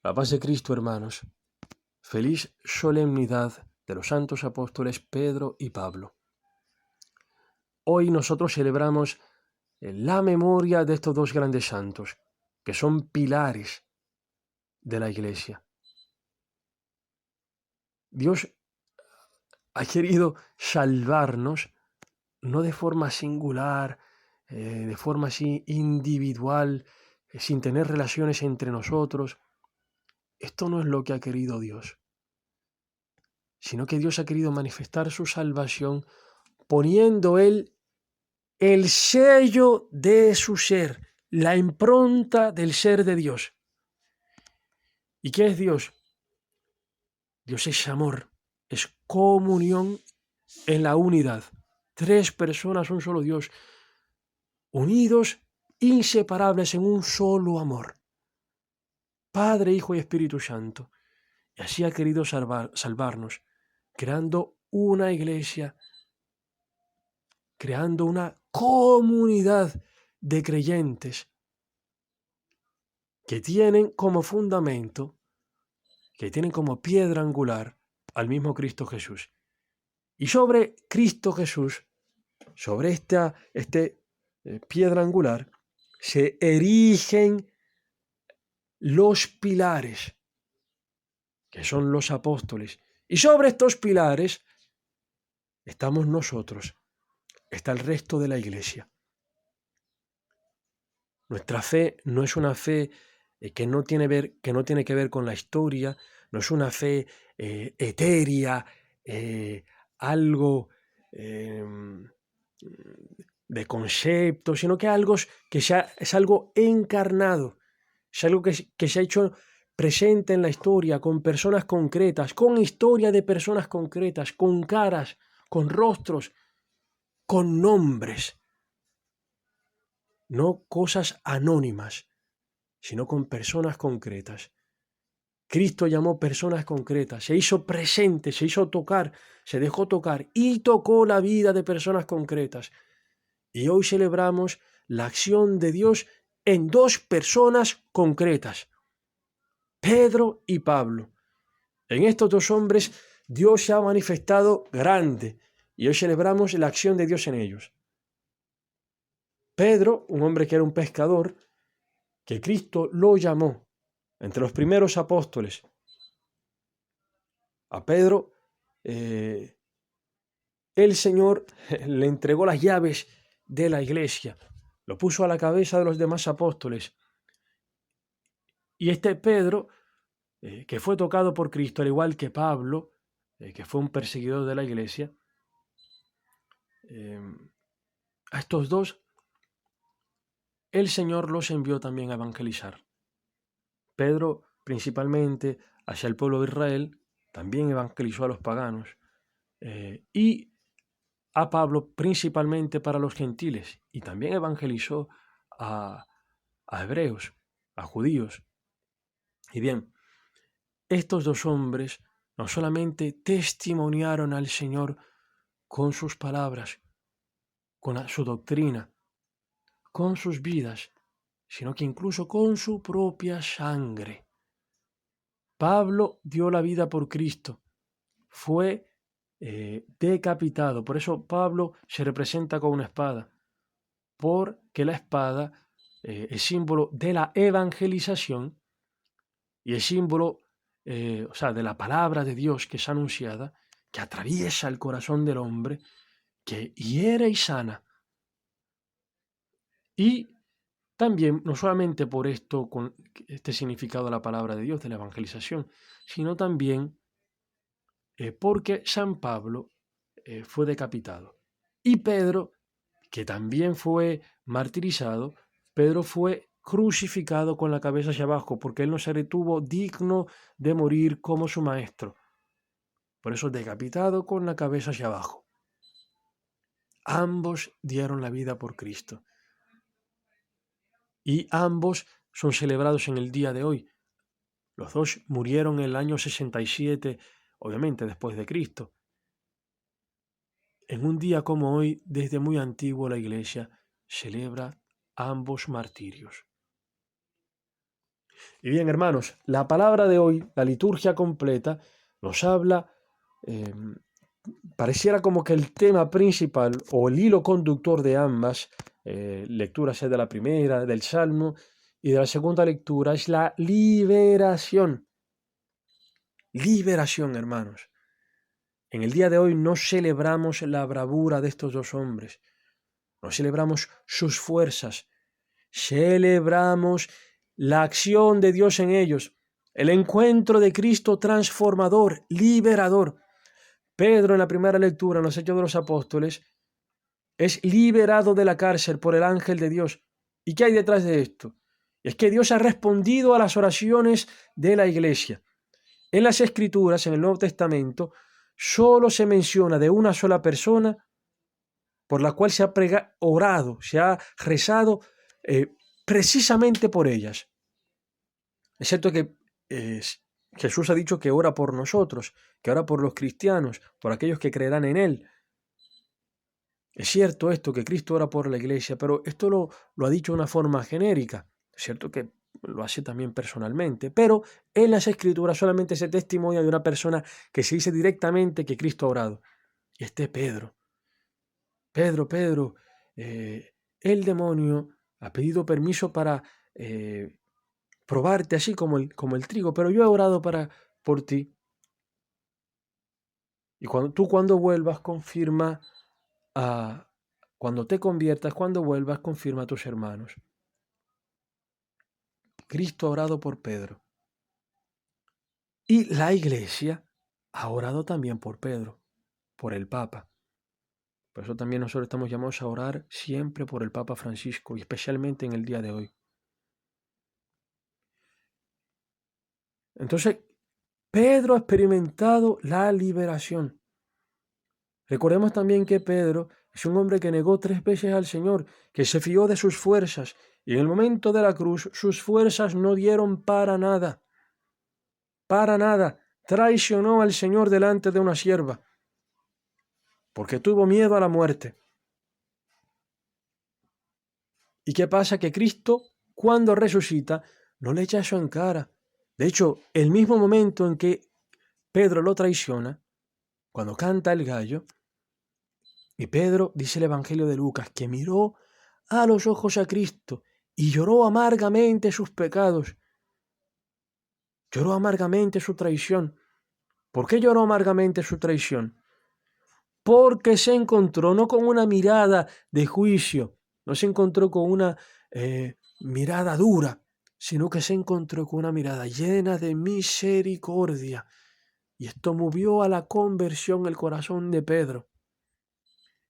La paz de Cristo, hermanos. Feliz solemnidad de los santos apóstoles Pedro y Pablo. Hoy nosotros celebramos la memoria de estos dos grandes santos, que son pilares de la Iglesia. Dios ha querido salvarnos, no de forma singular, de forma así individual, sin tener relaciones entre nosotros. Esto no es lo que ha querido Dios, sino que Dios ha querido manifestar su salvación poniendo Él el sello de su ser, la impronta del ser de Dios. ¿Y qué es Dios? Dios es amor, es comunión en la unidad. Tres personas, un solo Dios, unidos, inseparables en un solo amor. Padre, Hijo y Espíritu Santo. Y así ha querido salvarnos, creando una iglesia, creando una comunidad de creyentes que tienen como fundamento, que tienen como piedra angular al mismo Cristo Jesús. Y sobre Cristo Jesús, sobre esta piedra angular, se erigen los pilares, que son los apóstoles. Y sobre estos pilares estamos nosotros, está el resto de la iglesia. Nuestra fe no es una fe que no tiene que ver con la historia, no es una fe etérea, algo de concepto, sino que es algo encarnado, es algo que se ha hecho presente en la historia, con personas concretas, con historia de personas concretas, con caras, con rostros, con nombres. No cosas anónimas, sino con personas concretas. Cristo llamó personas concretas, se hizo presente, se hizo tocar, se dejó tocar y tocó la vida de personas concretas. Y hoy celebramos la acción de Dios en dos personas concretas, Pedro y Pablo. En estos dos hombres Dios se ha manifestado grande y hoy celebramos la acción de Dios en ellos. Pedro, un hombre que era un pescador, que Cristo lo llamó entre los primeros apóstoles. A Pedro, el Señor le entregó las llaves de la iglesia, lo puso a la cabeza de los demás apóstoles. Y este Pedro, que fue tocado por Cristo, al igual que Pablo, que fue un perseguidor de la iglesia, a estos dos, el Señor los envió también a evangelizar. Pedro, principalmente hacia el pueblo de Israel, también evangelizó a los paganos. Y a Pablo principalmente para los gentiles, y también evangelizó a hebreos, a judíos. Y bien, estos dos hombres no solamente testimoniaron al Señor con sus palabras, con su doctrina, con sus vidas, sino que incluso con su propia sangre. Pablo dio la vida por Cristo, fue decapitado, por eso Pablo se representa con una espada, porque la espada es símbolo de la evangelización y es símbolo de la palabra de Dios que es anunciada, que atraviesa el corazón del hombre, que hiere y sana. Y también, no solamente por esto, con este significado de la palabra de Dios, de la evangelización, sino también porque San Pablo fue decapitado. Y Pedro, que también fue martirizado, Pedro fue crucificado con la cabeza hacia abajo, porque él no se retuvo digno de morir como su maestro. Por eso decapitado con la cabeza hacia abajo. Ambos dieron la vida por Cristo. Y ambos son celebrados en el día de hoy. Los dos murieron en el año 67, obviamente después de Cristo. En un día como hoy, desde muy antiguo la Iglesia celebra ambos martirios. Y bien, hermanos, la palabra de hoy, la liturgia completa, nos habla, pareciera como que el tema principal o el hilo conductor de ambas lecturas, sea de la primera, del Salmo, y de la segunda lectura, es la liberación. Liberación, hermanos. En el día de hoy no celebramos la bravura de estos dos hombres, no celebramos sus fuerzas, celebramos la acción de Dios en ellos, el encuentro de Cristo transformador, liberador. Pedro, en la primera lectura, en los Hechos de los Apóstoles, es liberado de la cárcel por el ángel de Dios. ¿Y qué hay detrás de esto? Es que Dios ha respondido a las oraciones de la iglesia. En las Escrituras, en el Nuevo Testamento, solo se menciona de una sola persona por la cual se ha orado, se ha rezado precisamente por ellas. Es cierto que Jesús ha dicho que ora por nosotros, que ora por los cristianos, por aquellos que creerán en Él. Es cierto esto, que Cristo ora por la iglesia, pero esto lo ha dicho de una forma genérica. Es cierto que lo hace también personalmente, pero en las Escrituras solamente se testimonia de una persona que se dice directamente que Cristo ha orado. Y este es Pedro. Pedro, el demonio ha pedido permiso para probarte así como el trigo, pero yo he orado por ti. Y cuando vuelvas, confirma cuando te conviertas, cuando vuelvas, confirma a tus hermanos. Cristo ha orado por Pedro. Y la iglesia ha orado también por Pedro, por el Papa. Por eso también nosotros estamos llamados a orar siempre por el Papa Francisco, y especialmente en el día de hoy. Entonces, Pedro ha experimentado la liberación. Recordemos también que Pedro es un hombre que negó 3 veces al Señor, que se fió de sus fuerzas, y en el momento de la cruz sus fuerzas no dieron para nada. Para nada. Traicionó al Señor delante de una sierva, porque tuvo miedo a la muerte. ¿Y qué pasa? Que Cristo, cuando resucita, no le echa eso en cara. De hecho, el mismo momento en que Pedro lo traiciona, cuando canta el gallo, y Pedro, dice el Evangelio de Lucas, que miró a los ojos a Cristo y lloró amargamente sus pecados. Lloró amargamente su traición. ¿Por qué lloró amargamente su traición? Porque se encontró no con una mirada de juicio, no se encontró con una mirada dura, sino que se encontró con una mirada llena de misericordia. Y esto movió a la conversión el corazón de Pedro.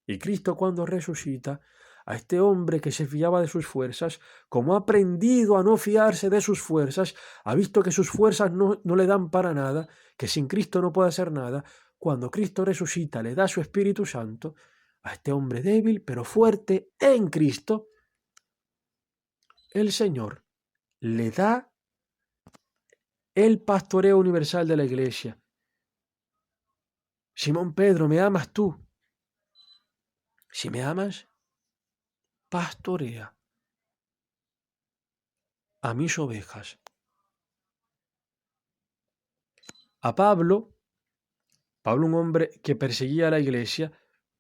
Y Cristo, cuando resucita, a este hombre que se fiaba de sus fuerzas, como ha aprendido a no fiarse de sus fuerzas, ha visto que sus fuerzas no le dan para nada, que sin Cristo no puede hacer nada, cuando Cristo resucita, le da su Espíritu Santo, a este hombre débil pero fuerte en Cristo, el Señor le da el pastoreo universal de la iglesia. Simón Pedro, ¿me amas tú? Si me amas, pastorea a mis ovejas. A Pablo, un hombre que perseguía a la iglesia,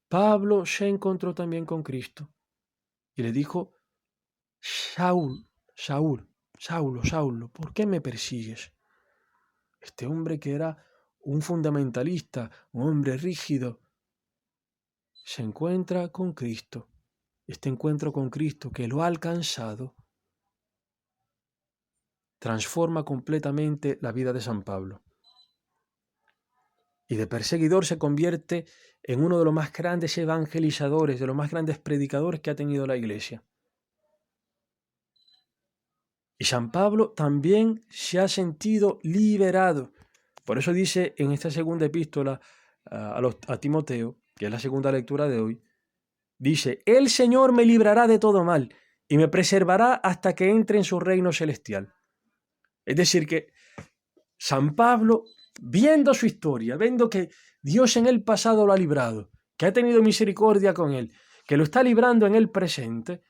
Pablo se encontró también con Cristo y le dijo: Saulo, ¿por qué me persigues? Este hombre que era un fundamentalista, un hombre rígido, se encuentra con Cristo. Este encuentro con Cristo que lo ha alcanzado transforma completamente la vida de San Pablo. Y de perseguidor se convierte en uno de los más grandes evangelizadores, de los más grandes predicadores que ha tenido la iglesia. Y San Pablo también se ha sentido liberado. Por eso dice en esta segunda epístola a Timoteo, que es la segunda lectura de hoy, dice: el Señor me librará de todo mal y me preservará hasta que entre en su reino celestial. Es decir, que San Pablo, viendo su historia, viendo que Dios en el pasado lo ha librado, que ha tenido misericordia con él, que lo está librando en el presente,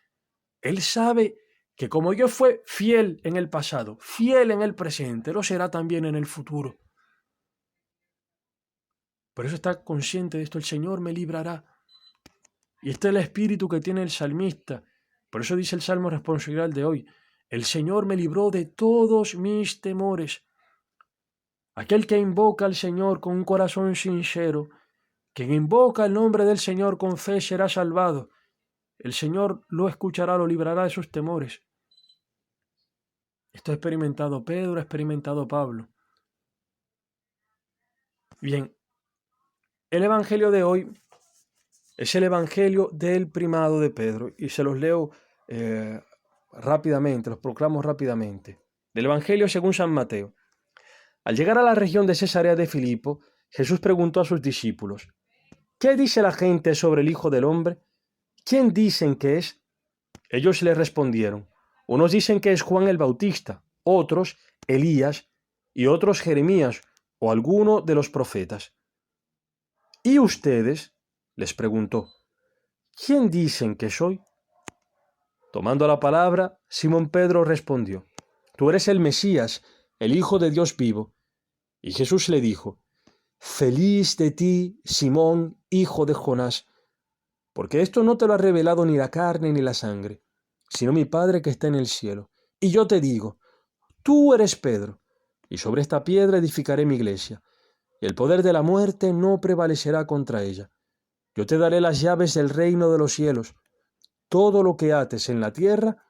él sabe que como Dios fue fiel en el pasado, fiel en el presente, lo será también en el futuro. Por eso está consciente de esto, el Señor me librará. Y este es el espíritu que tiene el salmista. Por eso dice el Salmo responsorial de hoy, el Señor me libró de todos mis temores. Aquel que invoca al Señor con un corazón sincero, quien invoca el nombre del Señor con fe será salvado. El Señor lo escuchará, lo librará de sus temores. Esto ha experimentado Pedro, ha experimentado Pablo. Bien, el Evangelio de hoy es el Evangelio del primado de Pedro y se los leo rápidamente, los proclamo rápidamente. Del Evangelio según San Mateo. Al llegar a la región de Cesarea de Filipo, Jesús preguntó a sus discípulos, ¿qué dice la gente sobre el Hijo del Hombre? ¿Quién dicen que es? Ellos le respondieron, unos dicen que es Juan el Bautista, otros Elías y otros Jeremías o alguno de los profetas. ¿Y ustedes? Les preguntó, ¿quién dicen que soy? Tomando la palabra, Simón Pedro respondió, tú eres el Mesías, el Hijo de Dios vivo. Y Jesús le dijo, feliz de ti, Simón, hijo de Jonás, porque esto no te lo ha revelado ni la carne ni la sangre, sino mi Padre que está en el cielo. Y yo te digo, tú eres Pedro, y sobre esta piedra edificaré mi iglesia, y el poder de la muerte no prevalecerá contra ella. Yo te daré las llaves del reino de los cielos. Todo lo que ates en la tierra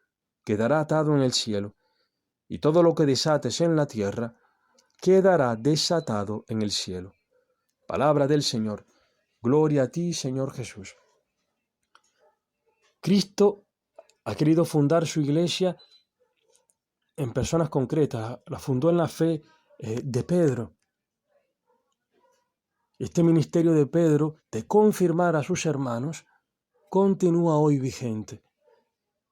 quedará atado en el cielo, y todo lo que desates en la tierra quedará desatado en el cielo. Palabra del Señor. Gloria a ti, Señor Jesús. Cristo ha querido fundar su iglesia en personas concretas. La fundó en la fe de Pedro. Este ministerio de Pedro de confirmar a sus hermanos continúa hoy vigente.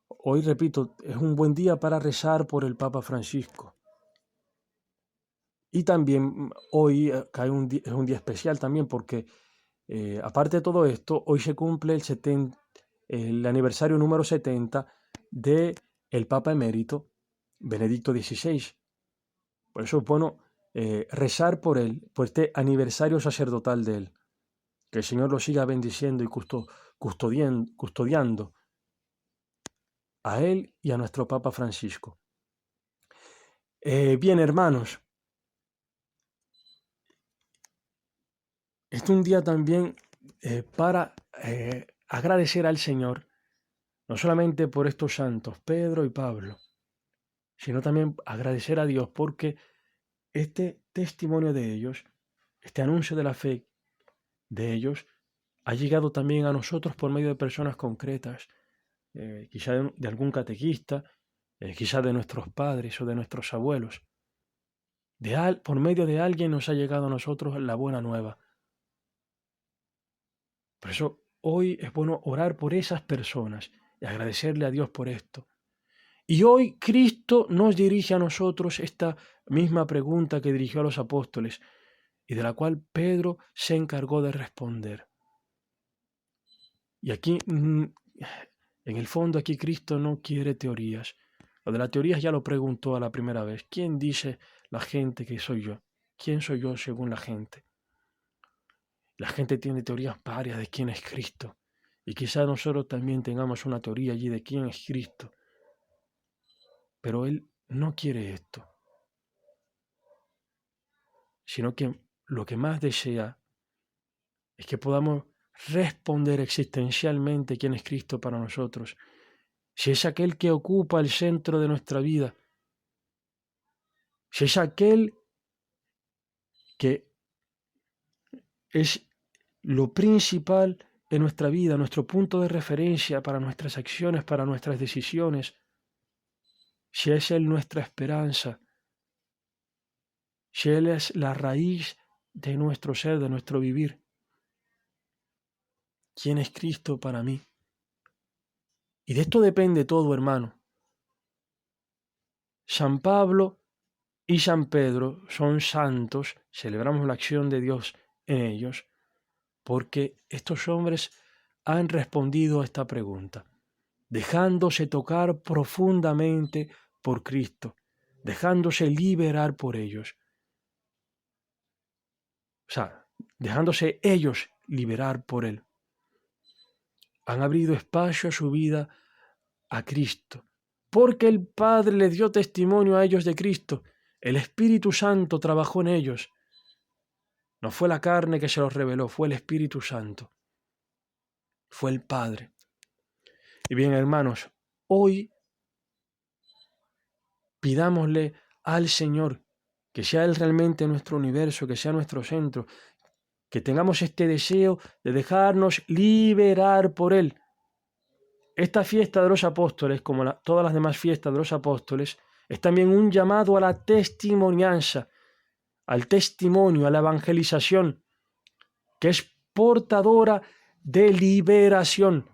Hoy, repito, es un buen día para rezar por el Papa Francisco. Y también hoy es un día especial también porque, aparte de todo esto, hoy se cumple el aniversario número 70 del Papa emérito Benedicto XVI. Por eso es bueno rezar por él, por este aniversario sacerdotal de él. Que el Señor lo siga bendiciendo y custodiando a él y a nuestro Papa Francisco. Bien, hermanos, este es un día también para agradecer al Señor, no solamente por estos santos, Pedro y Pablo, sino también agradecer a Dios porque este testimonio de ellos, este anuncio de la fe de ellos, ha llegado también a nosotros por medio de personas concretas, quizá de algún catequista, quizá de nuestros padres o de nuestros abuelos. Por medio de alguien nos ha llegado a nosotros la buena nueva. Por eso hoy es bueno orar por esas personas y agradecerle a Dios por esto. Y hoy Cristo nos dirige a nosotros esta misma pregunta que dirigió a los apóstoles y de la cual Pedro se encargó de responder. Y aquí, en el fondo, aquí Cristo no quiere teorías. Lo de las teorías ya lo preguntó a la primera vez. ¿Quién dice la gente que soy yo? ¿Quién soy yo según la gente? La gente tiene teorías varias de quién es Cristo. Y quizá nosotros también tengamos una teoría allí de quién es Cristo. Pero Él no quiere esto. Sino que lo que más desea es que podamos responder existencialmente quién es Cristo para nosotros. Si es aquel que ocupa el centro de nuestra vida. Si es aquel que es lo principal en nuestra vida, nuestro punto de referencia para nuestras acciones, para nuestras decisiones, si es Él nuestra esperanza, si Él es la raíz de nuestro ser, de nuestro vivir. ¿Quién es Cristo para mí? Y de esto depende todo, hermano. San Pablo y San Pedro son santos, celebramos la acción de Dios en ellos, porque estos hombres han respondido a esta pregunta. dejándose tocar profundamente por Cristo, dejándose liberar por ellos. O sea, dejándose ellos liberar por Él. Han abrido espacio a su vida a Cristo, porque el Padre le dio testimonio a ellos de Cristo. El Espíritu Santo trabajó en ellos. No fue la carne que se los reveló, fue el Espíritu Santo. Fue el Padre. Y bien, hermanos, hoy pidámosle al Señor que sea Él realmente nuestro universo, que sea nuestro centro, que tengamos este deseo de dejarnos liberar por Él. Esta fiesta de los apóstoles, como todas las demás fiestas de los apóstoles, es también un llamado a la testimonianza, al testimonio, a la evangelización, que es portadora de liberación.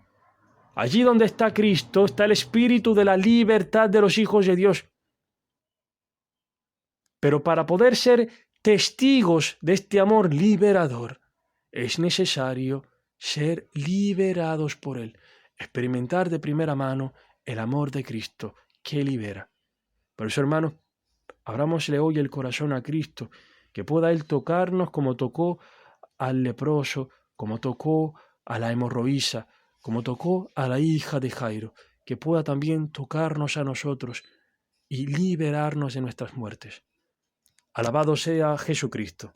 Allí donde está Cristo está el espíritu de la libertad de los hijos de Dios. Pero para poder ser testigos de este amor liberador, es necesario ser liberados por Él, experimentar de primera mano el amor de Cristo que libera. Por eso, hermanos, abrámosle hoy el corazón a Cristo, que pueda Él tocarnos como tocó al leproso, como tocó a la hemorroísa, como tocó a la hija de Jairo, que pueda también tocarnos a nosotros y liberarnos de nuestras muertes. Alabado sea Jesucristo.